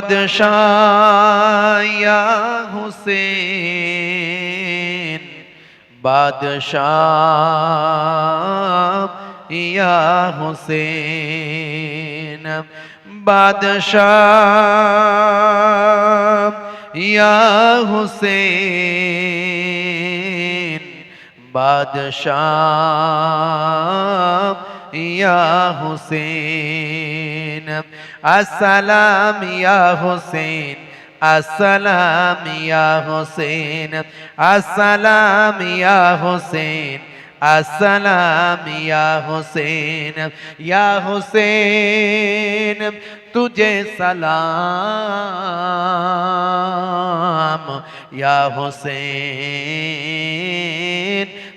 बादशाह या हुसैन, बादशाह या हुसैन, बादशाह या हुसैन, बादशाह या हुसैन। अस्सलाम या हुसैन, अस्सलाम या हुसैन, अस्सलाम या हुसैन, अस्सलाम या हुसैन। या हुसैन तुझे सलाम, या हुसैन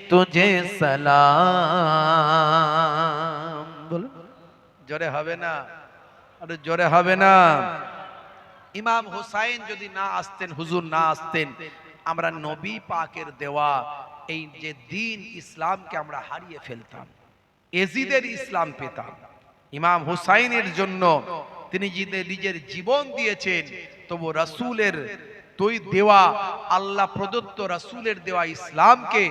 तुझे सलाम। बोलो জোরে হবে না, আরে জোরে হবে না। ইমাম হুসাইন যদি না আসতেন, হুজুর না আসতেন, আমরা নবী পাকের দেওয়া এই যে দিন ইসলামকে আমরা হারিয়ে ফেলতাম, এজিদের ইসলাম পেতাম। ইমাম হুসাইনের জন্য তিনি নিজের জীবন দিয়েছেন, তবু রাসূলের দেওয়া, আল্লাহ প্রদত্ত রাসূলের দেওয়া ইসলামকে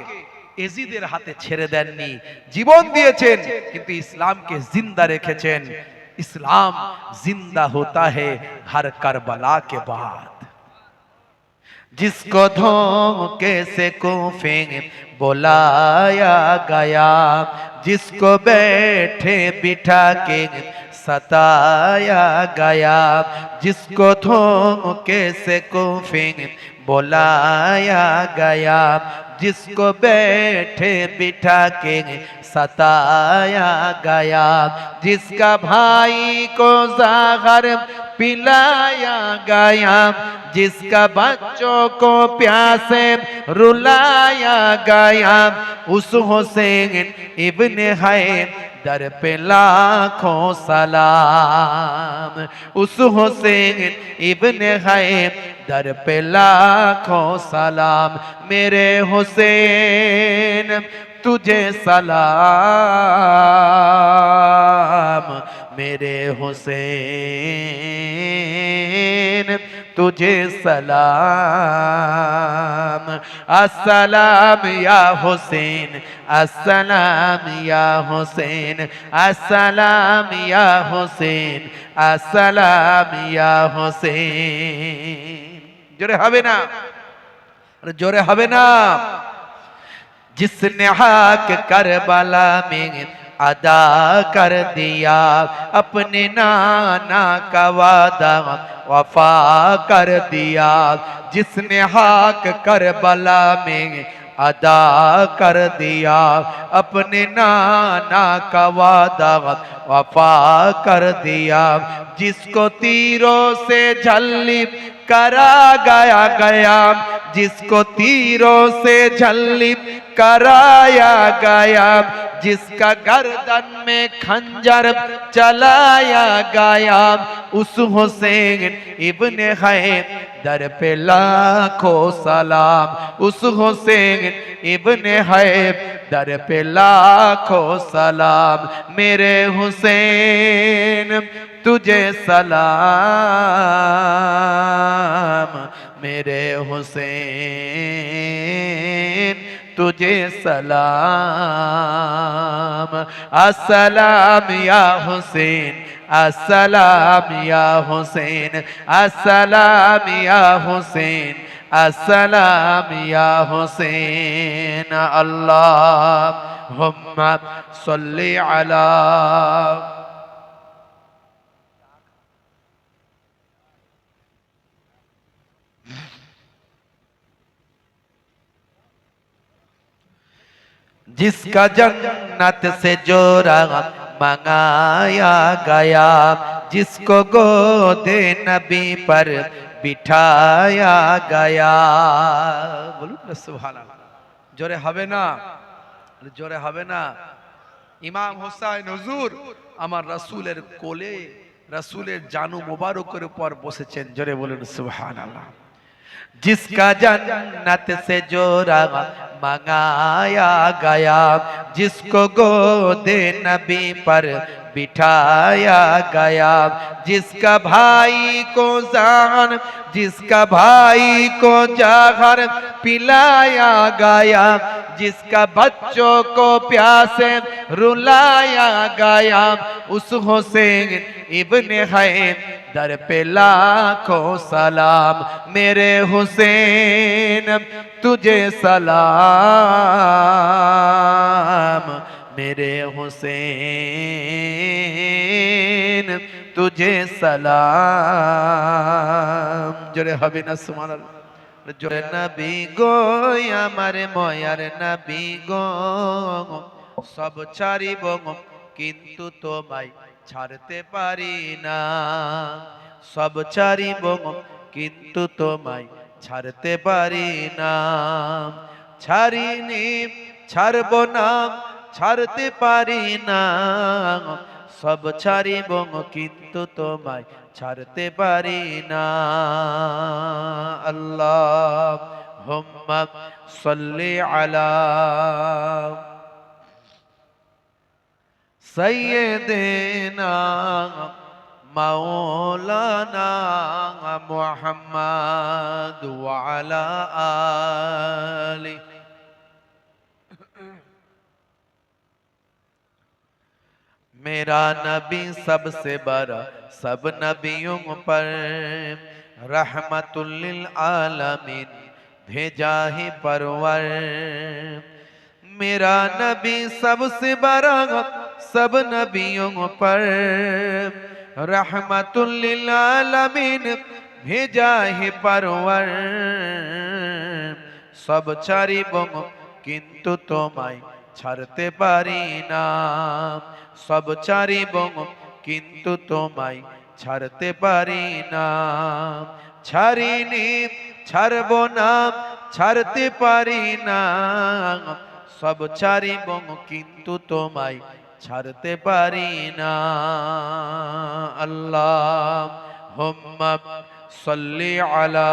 এজিদের হাতে ছেড়ে দেননি, জীবন দিয়েছেন কিন্তু ইসলামকে জিন্দা রেখেছেন। इस्लाम जिंदा होता है हर करबला के बाद। जिसको धोखे से कूफे बुलाया गया, जिसको बैठे बिठा के सताया गया, जिसको धोखे से कूफे बुलाया गया, जिसको बैठे बिठा के सताया गया, जिसका भाई को ज़हर पिलाया गया, जिसका बच्चों को प्यासे रुलाया गया, उस हुसैन इब्ने हैदर पे लाखों सलाम, उस हुसैन इब्ने हैदर पे लाखों सलाम। मेरे हुसैन तुझे सलाम, मेरे हुसैन तुझे सलाम। अस्सलाम या हुसैन, अस्सलाम या हुसैन, अस्सलाम या हुसैन, अस्सलाम या हुसैन। जोरे হবে না, जोरे হবে না। जिसने हक करबला में अदा कर दिया, अपने नाना का वादा वफा कर दिया, जिसने हक करबला में अदा कर दिया, अपने नाना का वादा वफा कर दिया, जिसको तीरों से झल्ली करा गया, जिसको तीरों से झल्ली कराया गया, जिसका गर्दन में खंजर चलाया गया, उस हुसैन इब्ने हैदर पे लाखों सलाम, उस हुसैन इब्ने हैदर पे लाखों सलाम। मेरे हुसैन तुझे सलाम, मेरे हुसैन तुझे सलाम। अस्सलाम या हुसैन, अस्सलाम या हुसैन, अस्सलाम या हुसैन, अस्सलाम या हुसैन। अल्लाहुम्मा सल्ली अला। जिसका जन्नत से जोरा मंगाया गया, जिसको गोदे नबी पर बिठाया गया। बोलूं ना सुभान अल्लाह, जोरे হবে না, जोरे হবে না। ইমাম হুসাইন হুজুর আমার রাসূলের কোলে, রাসূলের জানু মোবারকের উপর বসেছেন। জোরে বলুন সুবহানাল্লাহ। जिसका जन्नत से जोरा मंगाया गया, जिसको गोदे नबी पर बिठाया गया, जिसका भाई को जान, जिसका भाई को जहर पिलाया गया, जिसका बच्चों को प्यासे रुलाया गया, उस हुसैन इब्ने है दर पे लाखों सलाम। मेरे हुसैन तुझे सलाम, मेरे हुसैन तुझे सलाम। जोरे हबी ना सुबहानाल्लाह, जोरे नबी गो आमारे मयार नबी गो, सब ছাড়িব কিন্তু তোমায় ছাড়তে পারি না, সব ছাড়িব কিন্তু তোমায় ছাড়তে পারি না, ছাড়িনি ছাড়ব না ছাড়তে পারি না, সব ছাড়িব কিন্তু তোমায় ছাড়তে পারি না। আল্লাহুম্মা সাল্লি আলা সাইয়্যিদিনা মাওলানা মুহাম্মদ ওয়া আলা আলি। मेरा नबी सबसे बड़ा सब नबियों पर रहमतुल लिल आलमीन भेजा है परवर। मेरा नबी सबसे बड़ा सब नबियों पर रहमतुल लिल आलमीन भेजा है परवर। सब ছাড়িব কিন্তু তোমায় ছাড়তে পারি না, সব ছাড়িব কিন্তু তোমায় ছাড়তে পারি না, ছাড়িনি ছাড়ব না ছাড়তে পারি না, সব ছাড়িব কিন্তু তোমায় ছাড়তে পারি না। আল্লাহুম্মা সাল্লি আলা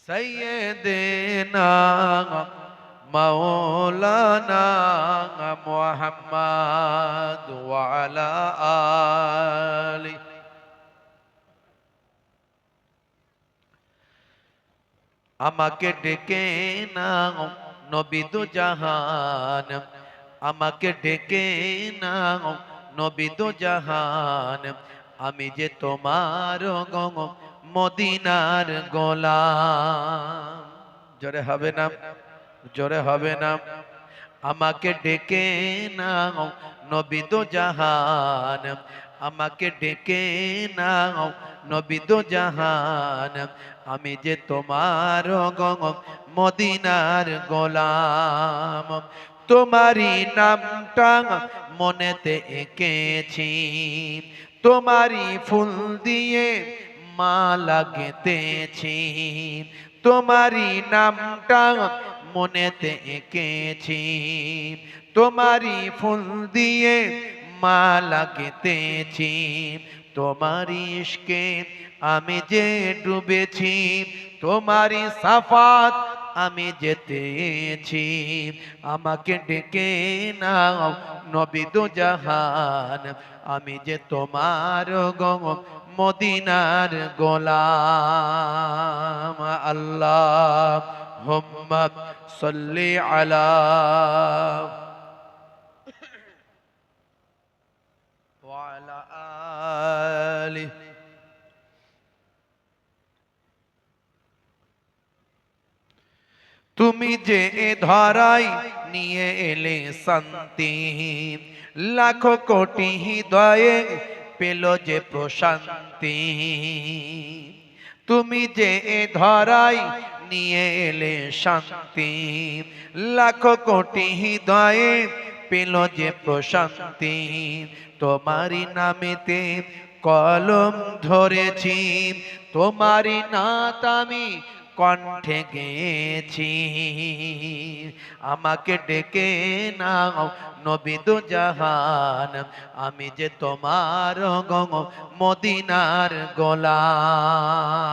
সাইয়্যিদিনা মাওলানা মুহাম্মদ ওয়া আলা আলি। আমাকে ডেকে নাও নবী দু জাহান, আমাকে ডেকে নাও নবী দু জাহান, আমি যে তোমার মদিনার গোলাম। জোরে হবে না, জোরে হবে না। আমাকে ডেকে নাও নবী দু জাহান, আমাকে ডেকে নাও নবী দু জাহান, আমি যে তোমার মদিনার গোলাম। তোমারই নামটা মনেতে এঁকেছি, তোমারই ফুল দিয়ে মালা গেঁথেছি, তোমারই নামটা মনেতে এঁকেছি, তোমারই ফুল দিয়ে মালা গেঁথেছি, তোমারই ইশকে আমি যে ডুবেছি, তোমারই সাফাত আমি যেতেছি। আমাকে ডেকে নাও নবী দু জাহান, আমি যে তোমার মদিনার গোলাম। আল্লাহুম্মা সাল্লি আলা ওয়া আলা আলি। তুমি যে ধরাই নিয়ে এলে শান্তি, লাখো কোটি হৃদয়ে পেল যে প্রশান্তি। তুমি যে ধরাই নিয়ে এলে শান্তি, লাখো কোটি হৃদয়ে পেল যে প্রশান্তি। তোমারই নামেতে কলম ধরেছি, তোমারই নাত আমি কণ্ঠে গেয়েছি। আমাকে ডেকে নাও নবী দু জাহান, আমি যে তোমার মদিনার গোলাম।